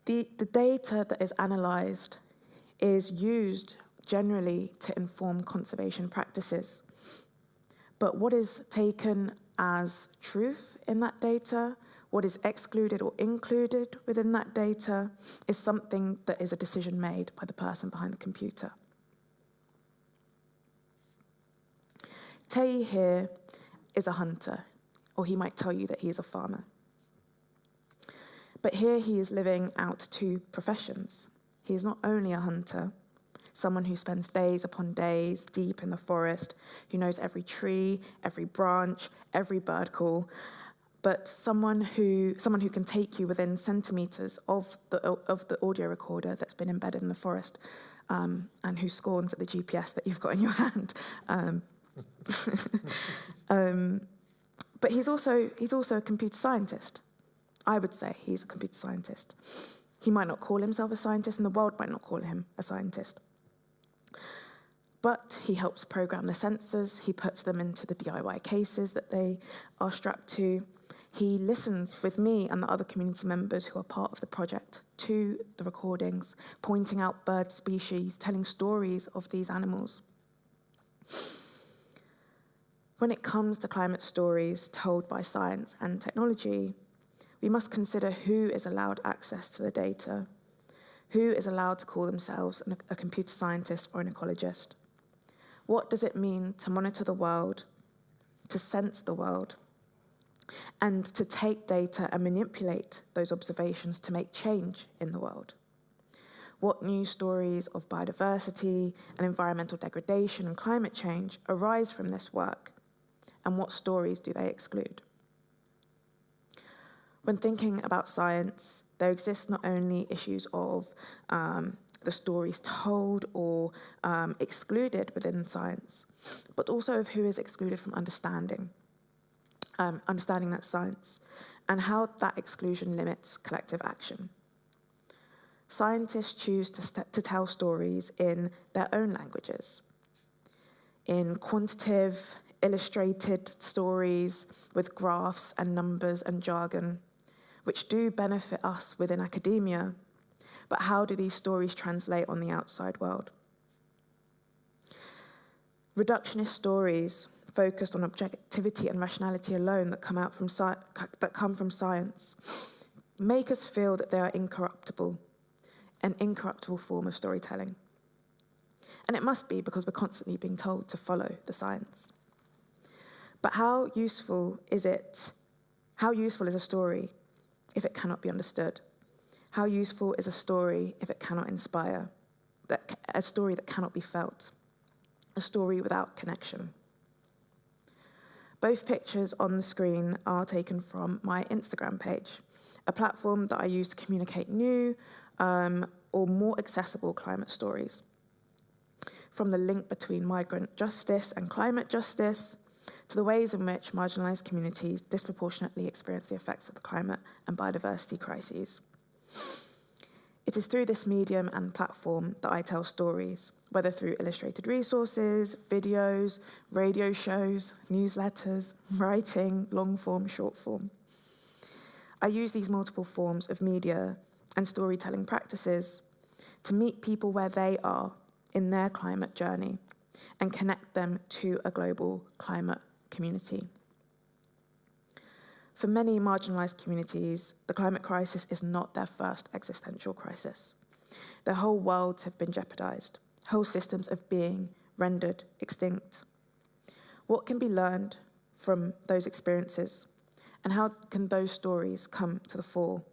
The data that is analysed is used generally to inform conservation practices. But what is taken as truth in that data, what is excluded or included within that data, is something that is a decision made by the person behind the computer. Tei here is a hunter, or he might tell you that he is a farmer. But here he is living out two professions. He is not only a hunter, someone who spends days upon days deep in the forest, who knows every tree, every branch, every bird call, but someone who can take you within centimetres of the audio recorder that's been embedded in the forest, and who scorns at the GPS that you've got in your hand. But he's also a computer scientist. I would say he's a computer scientist. He might not call himself a scientist, and the world might not call him a scientist. But he helps program the sensors, he puts them into the DIY cases that they are strapped to. He listens with me and the other community members who are part of the project to the recordings, pointing out bird species, telling stories of these animals. When it comes to climate stories told by science and technology, we must consider who is allowed access to the data, who is allowed to call themselves a computer scientist or an ecologist. What does it mean to monitor the world, to sense the world, and to take data and manipulate those observations to make change in the world? What new stories of biodiversity and environmental degradation and climate change arise from this work, and what stories do they exclude? When thinking about science, there exist not only issues of the stories told or excluded within science, but also of who is excluded from understanding that science, and how that exclusion limits collective action. Scientists choose to tell stories in their own languages, in quantitative, illustrated stories with graphs and numbers and jargon, which do benefit us within academia, but how do these stories translate on the outside world? Reductionist stories focused on objectivity and rationality alone that come from science make us feel that they are incorruptible, an incorruptible form of storytelling. And it must be, because we're constantly being told to follow the science. But how useful is a story if it cannot be understood? How useful is a story if it cannot inspire? A story that cannot be felt? A story without connection? Both pictures on the screen are taken from my Instagram page, a platform that I use to communicate new or more accessible climate stories. From the link between migrant justice and climate justice, to the ways in which marginalised communities disproportionately experience the effects of the climate and biodiversity crises. It is through this medium and platform that I tell stories, whether through illustrated resources, videos, radio shows, newsletters, writing, long form, short form. I use these multiple forms of media and storytelling practices to meet people where they are in their climate journey and connect them to a global climate community. For many marginalised communities, the climate crisis is not their first existential crisis. Their whole worlds have been jeopardised, whole systems of being rendered extinct. What can be learned from those experiences, and how can those stories come to the fore?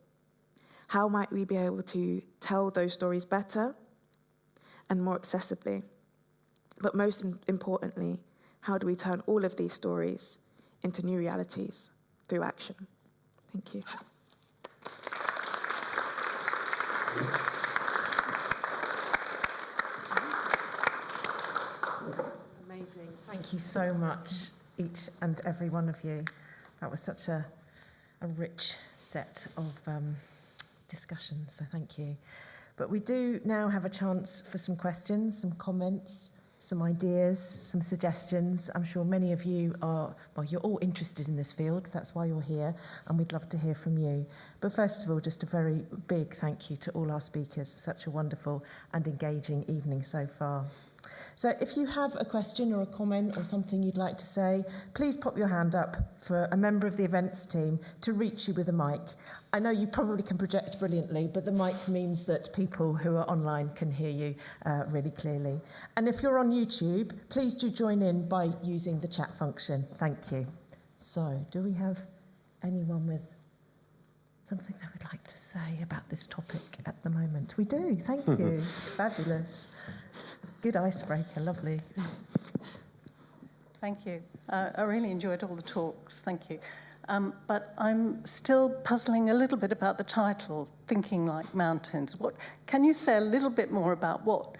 How might we be able to tell those stories better and more accessibly? But most importantly, how do we turn all of these stories into new realities through action? Thank you. Amazing. Thank you so much, each and every one of you. That was such a rich set of discussions, so thank you. But we do now have a chance for some questions, some comments, some ideas, some suggestions. I'm sure many of you are, well, you're all interested in this field, that's why you're here, and we'd love to hear from you. But first of all, just a very big thank you to all our speakers for such a wonderful and engaging evening so far. So if you have a question or a comment or something you'd like to say, please pop your hand up for a member of the events team to reach you with a mic. I know you probably can project brilliantly, but the mic means that people who are online can hear you really clearly. And if you're on YouTube, please do join in by using the chat function. Thank you. So, do we have anyone with something they would like to say about this topic at the moment? We do, thank you. Fabulous. Good icebreaker, lovely. Thank you. I really enjoyed all the talks, thank you. But I'm still puzzling a little bit about the title, Thinking Like Mountains. Can you say a little bit more about what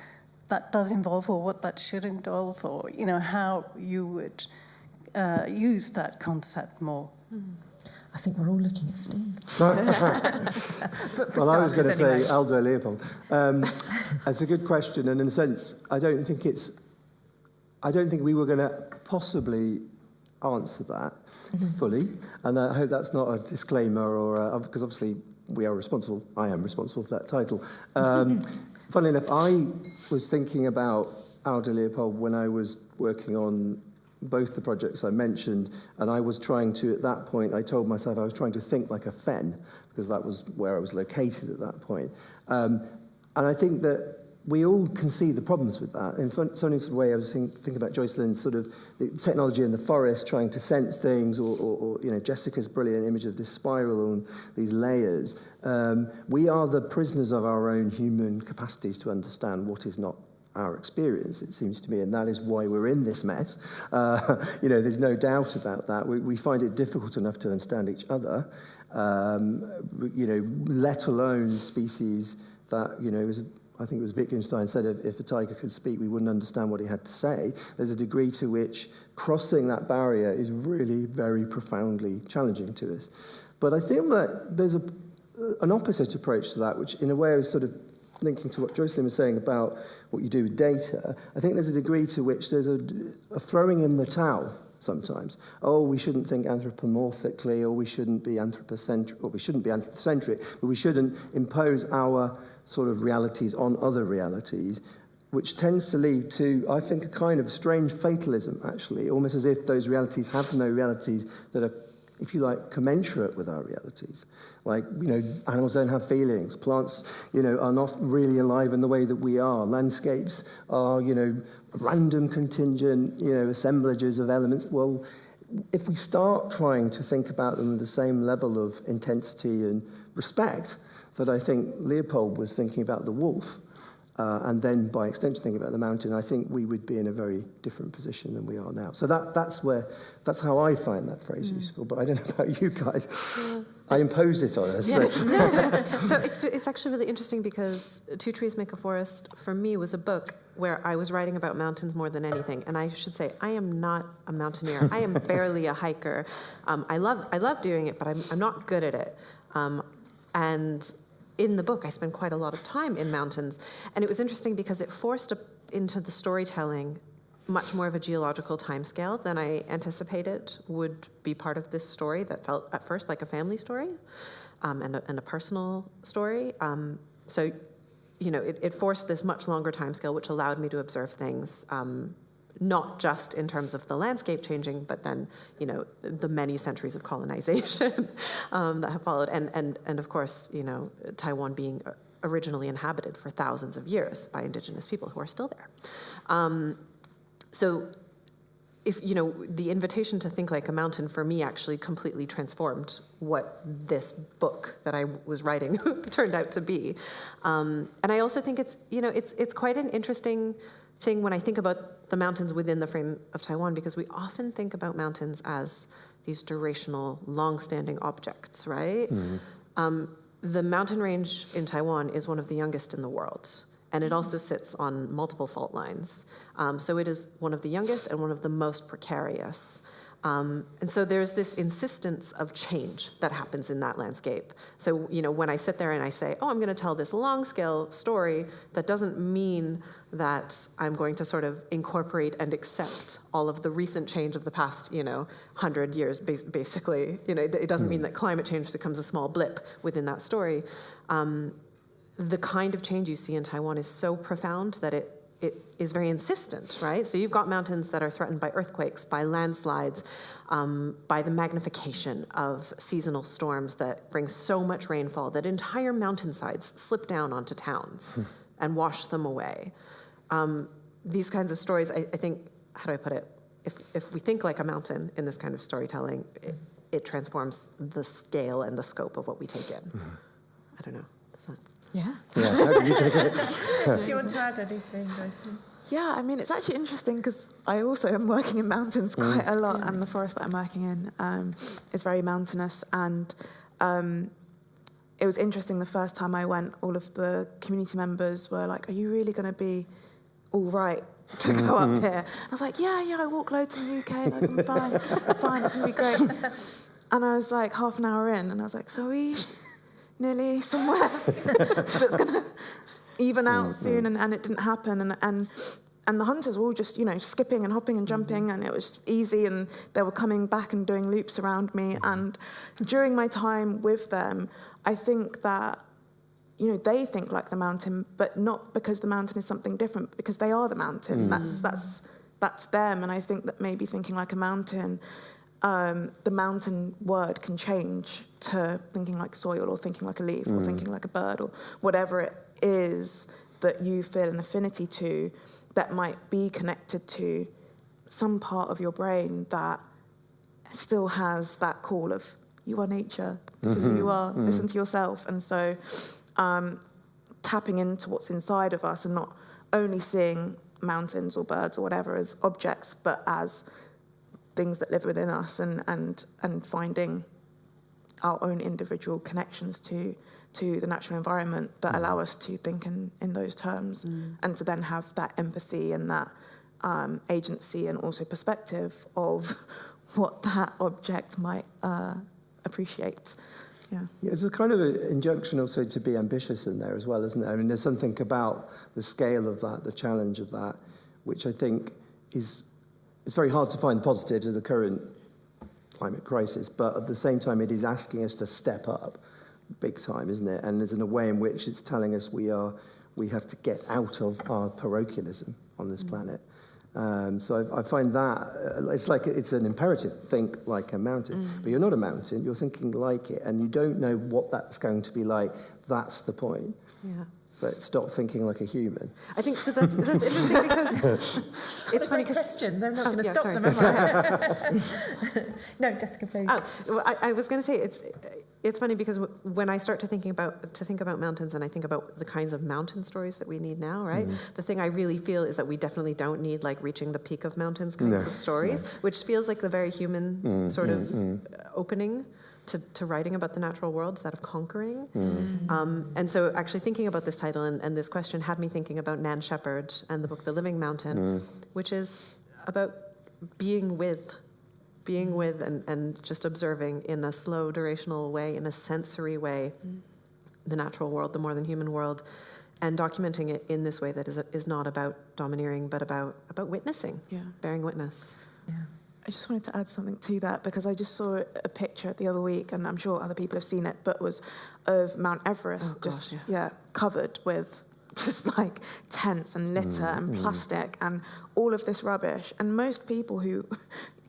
that does involve or what that should involve, or how you would use that concept more? I think we're all looking at Steve. Well, I was going to say Aldo Leopold. That's a good question, and in a sense, I don't think we were going to possibly answer that fully, and I hope that's not a disclaimer, or because obviously I am responsible for that title. Funnily enough, I was thinking about Aldo Leopold when I was working on both the projects I mentioned, and I was trying to, at that point, I told myself I was trying to think like a fen, because that was where I was located at that point. And I think that we all can see the problems with that. In some sort of way, I was thinking about Joycelyn's sort of the technology in the forest, trying to sense things, or Jessica's brilliant image of this spiral and these layers. We are the prisoners of our own human capacities to understand what is not our experience, it seems to me, and that is why we're in this mess. There's no doubt about that. We find it difficult enough to understand each other, let alone species that, I think it was Wittgenstein said, if a tiger could speak, we wouldn't understand what he had to say. There's a degree to which crossing that barrier is really very profoundly challenging to us. But I feel that there's an opposite approach to that, which in a way I was sort of linking to what Joycelyn was saying about what you do with data. I think there's a degree to which there's a throwing in the towel sometimes. Oh, we shouldn't think anthropomorphically, or we shouldn't be anthropocentric, or we shouldn't be anthropocentric, but we shouldn't impose our sort of realities on other realities, which tends to lead to, I think, a kind of strange fatalism, actually, almost as if those realities have no realities that are, if you like, commensurate with our realities. Like, animals don't have feelings. Plants, are not really alive in the way that we are. Landscapes are, random contingent, assemblages of elements. Well, if we start trying to think about them with the same level of intensity and respect that I think Leopold was thinking about the wolf, and then by extension thinking about the mountain, I think we would be in a very different position than we are now. So that's how I find that phrase useful, but I don't know about you guys. Yeah. I imposed it on us. Yeah. So it's actually really interesting, because Two Trees Make a Forest, for me, was a book where I was writing about mountains more than anything. And I should say, I am not a mountaineer. I am barely a hiker. I love doing it, but I'm not good at it. And in the book, I spent quite a lot of time in mountains. And it was interesting because it forced into the storytelling much more of a geological timescale than I anticipated would be part of this story that felt at first like a family story. and a personal story. So, it forced this much longer timescale, which allowed me to observe things, not just in terms of the landscape changing, but then, the many centuries of colonization that have followed. And of course, Taiwan being originally inhabited for thousands of years by indigenous people who are still there. So if, the invitation to think like a mountain for me actually completely transformed what this book that I was writing turned out to be. And I also think it's quite an interesting thing when I think about the mountains within the frame of Taiwan, because we often think about mountains as these durational, long-standing objects, right? The mountain range in Taiwan is one of the youngest in the world. And it also sits on multiple fault lines. So it is one of the youngest and one of the most precarious. And so there's this insistence of change that happens in that landscape. So, when I sit there and I say, I'm going to tell this long-scale story, that doesn't mean that I'm going to sort of incorporate and accept all of the recent change of the past, 100 years, basically. It doesn't mean that climate change becomes a small blip within that story. The kind of change you see in Taiwan is so profound that it is very insistent, right? So you've got mountains that are threatened by earthquakes, by landslides, by the magnification of seasonal storms that bring so much rainfall that entire mountainsides slip down onto towns and wash them away. These kinds of stories, I think, how do I put it? If we think like a mountain in this kind of storytelling, it transforms the scale and the scope of what we take in. I don't know. Does that... Yeah. How do you take it? Do you want to add anything, Joycelyn? Yeah, I mean, it's actually interesting because I also am working in mountains quite a lot, and the forest that I'm working in is very mountainous. And it was interesting the first time I went, all of the community members were like, "Are you really going to be all right to go up here?" I was like, yeah, I walk loads in the UK, like, I'm fine, it's going to be great. And I was like half an hour in, and I was like, so are we nearly somewhere that's going to even out soon? And it didn't happen. And the hunters were all just, skipping and hopping and jumping, and it was easy, and they were coming back and doing loops around me. And during my time with them, I think that, they think like the mountain, but not because the mountain is something different, but because they are the mountain. That's them. And I think that maybe thinking like a mountain, the mountain word can change to thinking like soil, or thinking like a leaf, or thinking like a bird, or whatever it is that you feel an affinity to, that might be connected to some part of your brain that still has that call of, you are nature, this is who you are, listen to yourself. And so tapping into what's inside of us, and not only seeing mountains or birds or whatever as objects, but as things that live within us, and finding our own individual connections to the natural environment that allow us to think in those terms, and to then have that empathy and that agency and also perspective of what that object might appreciate. Yeah, there's a kind of an injunction also to be ambitious in there as well, isn't there? I mean, there's something about the scale of that, the challenge of that, which I think is... It's very hard to find positives of the current climate crisis, but at the same time, it is asking us to step up big time, isn't it? And there's in a way in which it's telling us we have to get out of our parochialism on this planet. So I find that it's like it's an imperative. Think like a mountain, but you're not a mountain. You're thinking like it, and you don't know what that's going to be like. That's the point. Yeah. But stop thinking like a human. I think so. That's interesting because it's funny. Question. They're not going to stop sorry. them, am I? No, Jessica, please. Well, I was going to say it's funny because when I start to think about mountains, and I think about the kinds of mountain stories that we need now, right? The thing I really feel is that we definitely don't need like reaching the peak of mountains kinds of stories, which feels like the very human sort of opening to writing about the natural world, that of conquering. And so actually thinking about this title and this question had me thinking about Nan Shepherd and the book The Living Mountain, which is about being with and just observing in a slow, durational way, in a sensory way, the natural world, the more than human world, and documenting it in this way that is not about domineering, but about witnessing, bearing witness. Yeah. I just wanted to add something to that, because I just saw a picture the other week, and I'm sure other people have seen it, but was of Mount Everest, covered with just like tents and litter and plastic and all of this rubbish. And most people who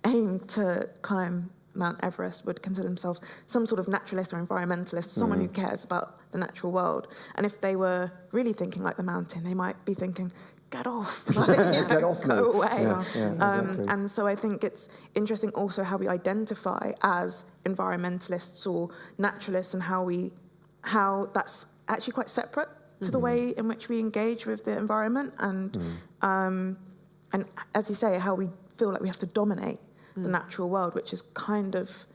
aim to climb Mount Everest would consider themselves some sort of naturalist or environmentalist, someone who cares about the natural world. And if they were really thinking like the mountain, they might be thinking, get off, like, Get off, go away. Yeah, exactly. And so I think it's interesting also how we identify as environmentalists or naturalists, and how that's actually quite separate to the way in which we engage with the environment, and as you say, how we feel like we have to dominate the natural world, which is kind of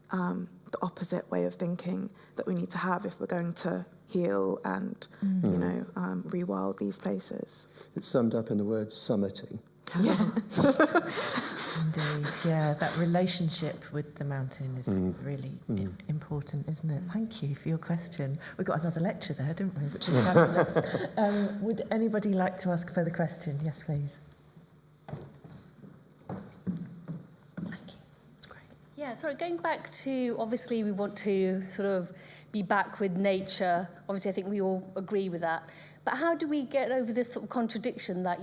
the opposite way of thinking that we need to have if we're going to heal and rewild these places. It's summed up in the word summiting. Yeah. Indeed, yeah, that relationship with the mountain is really important, isn't it? Thank you for your question. We got another lecture there, didn't we? Which is fabulous. Would anybody like to ask a further question? Yes, please. Thank you. That's great. Yeah, sorry, going back to, obviously we want to sort of be back with nature. Obviously, I think we all agree with that. But how do we get over this sort of contradiction that,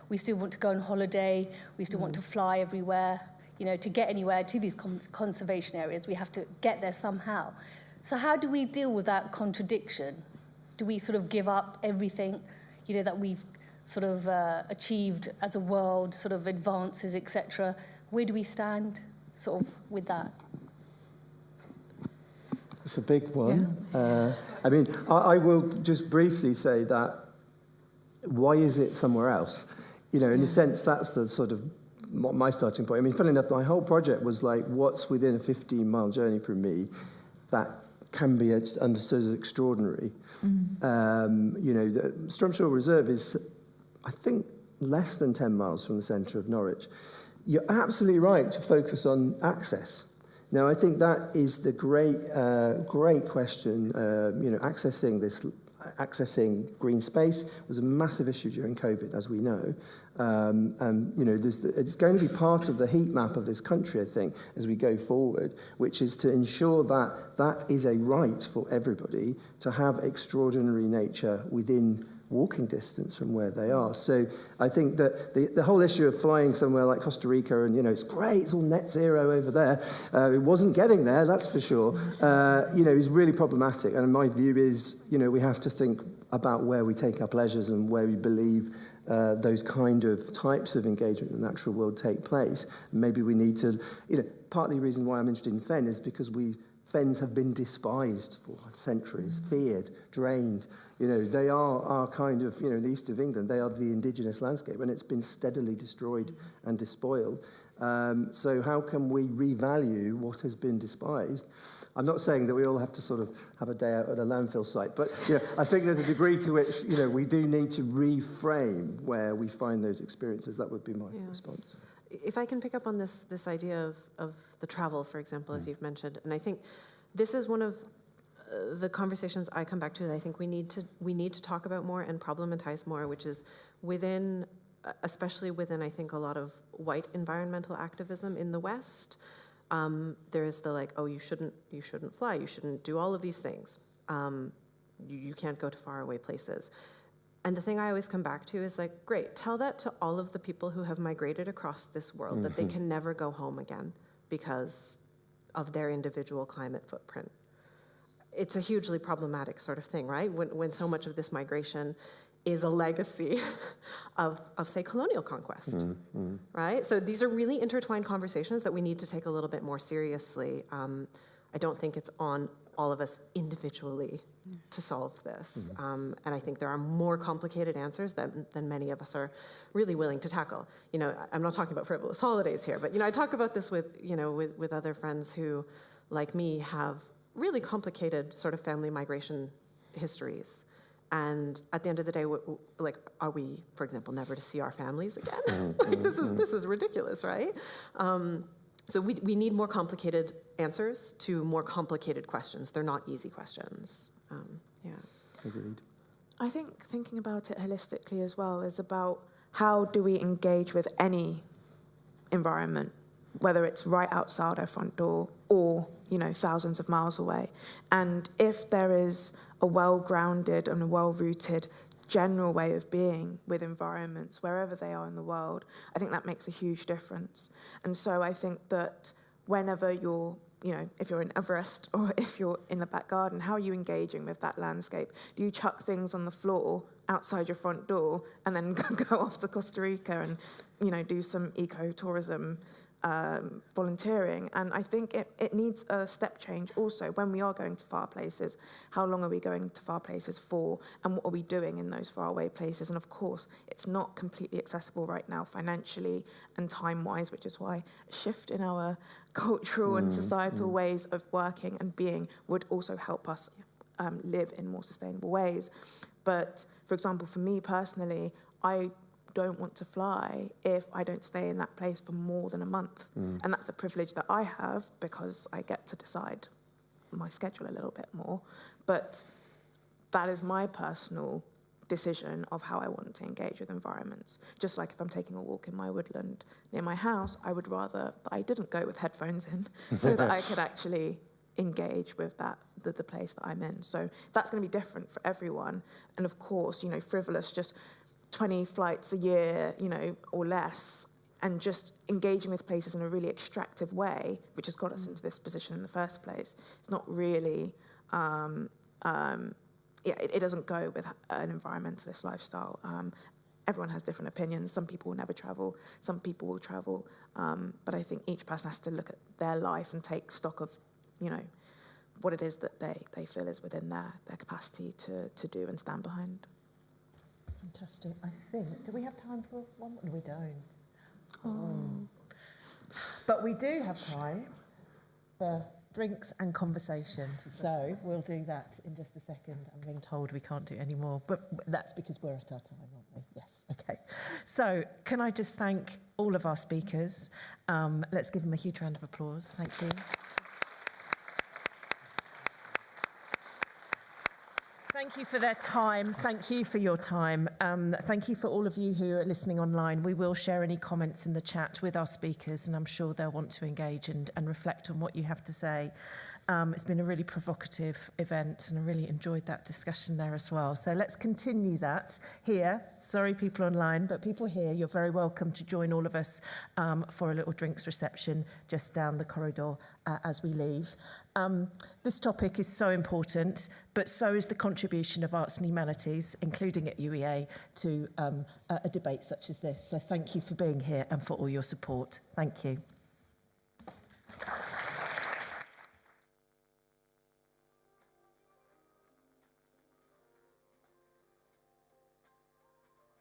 we still want to go on holiday, we still want to fly everywhere, to get anywhere to these conservation areas, we have to get there somehow. So how do we deal with that contradiction? Do we sort of give up everything, that we've sort of achieved as a world, sort of advances, etc.? Where do we stand sort of with that? It's a big one. Yeah. I will just briefly say that why is it somewhere else? In a sense, that's the sort of my starting point. Funnily enough, my whole project was like, what's within a 15-mile journey from me that can be understood as extraordinary? The Strumpshaw Reserve is, I think, less than 10 miles from the centre of Norwich. You're absolutely right to focus on access. Now, I think that is the great question. Accessing green space was a massive issue during COVID, as we know. It's going to be part of the heat map of this country, I think, as we go forward, which is to ensure that that is a right for everybody to have extraordinary nature within walking distance from where they are. So I think that the whole issue of flying somewhere like Costa Rica, and it's great, it's all net zero over there, it wasn't getting there, that's for sure, is really problematic. And my view is, we have to think about where we take our pleasures and where we believe those kind of types of engagement in the natural world take place. Maybe we need to, partly the reason why I'm interested in Fen is because Fens have been despised for centuries, feared, drained. They are our kind of, the east of England, they are the indigenous landscape, and it's been steadily destroyed and despoiled. So how can we revalue what has been despised? I'm not saying that we all have to sort of have a day out at a landfill site, but I think there's a degree to which, we do need to reframe where we find those experiences. That would be my response. If I can pick up on this idea of the travel, for example, as you've mentioned, and I think this is one of the conversations I come back to that I think we need to talk about more and problematize more, which is especially within I think a lot of white environmental activism in the West. There is the you shouldn't fly, you shouldn't do all of these things, you can't go to faraway places. And the thing I always come back to is great, tell that to all of the people who have migrated across this world, that they can never go home again because of their individual climate footprint. It's a hugely problematic sort of thing, right? When so much of this migration is a legacy of say, colonial conquest, right? So these are really intertwined conversations that we need to take a little bit more seriously. I don't think it's on all of us individually to solve this. And I think there are more complicated answers than many of us are really willing to tackle. I'm not talking about frivolous holidays here, but I talk about this with other friends who, like me, have really complicated sort of family migration histories. And at the end of the day, are we, for example, never to see our families again? This is ridiculous, right? So we need more complicated answers to more complicated questions. They're not easy questions. Agreed. I think thinking about it holistically as well is about how do we engage with any environment, whether it's right outside our front door or, you know, thousands of miles away. And if there is a well-grounded and a well-rooted general way of being with environments, wherever they are in the world, I think that makes a huge difference. And so I think that whenever you're, you know, if you're in Everest or if you're in the back garden, how are you engaging with that landscape? Do you chuck things on the floor outside your front door and then go off to Costa Rica and, you know, do some ecotourism volunteering? And I think it needs a step change also when we are going to far places. How long are we going to far places for, and what are we doing in those faraway places? And of course, it's not completely accessible right now financially and time-wise, which is why a shift in our cultural and societal ways of working and being would also help us live in more sustainable ways. But for example, for me personally, I don't want to fly if I don't stay in that place for more than a month. And that's a privilege that I have because I get to decide my schedule a little bit more. But that is my personal decision of how I want to engage with environments. Just like if I'm taking a walk in my woodland near my house, I would rather that I didn't go with headphones in so that I could actually engage with the place that I'm in. So that's going to be different for everyone. And of course, you know, frivolous, just 20 flights a year, you know, or less, and just engaging with places in a really extractive way, which has got us into this position in the first place. It's not really, it doesn't go with an environmentalist lifestyle. Everyone has different opinions. Some people will never travel, some people will travel, but I think each person has to look at their life and take stock of, you know, what it is that they feel is within their capacity to do and stand behind. Fantastic. I think, do we have time for one? No, we don't. Oh. But we do have time for drinks and conversation. So we'll do that in just a second. I'm being told we can't do any more, but that's because we're at our time, aren't we? Yes, okay. So can I just thank all of our speakers? Let's give them a huge round of applause. Thank you. Thank you for their time. Thank you for your time. Thank you for all of you who are listening online. We will share any comments in the chat with our speakers, and I'm sure they'll want to engage and reflect on what you have to say. It's been a really provocative event, and I really enjoyed that discussion there as well. So let's continue that here. Sorry, people online, but people here, you're very welcome to join all of us for a little drinks reception just down the corridor as we leave. This topic is so important, but so is the contribution of arts and humanities, including at UEA, to a debate such as this. So thank you for being here and for all your support. Thank you.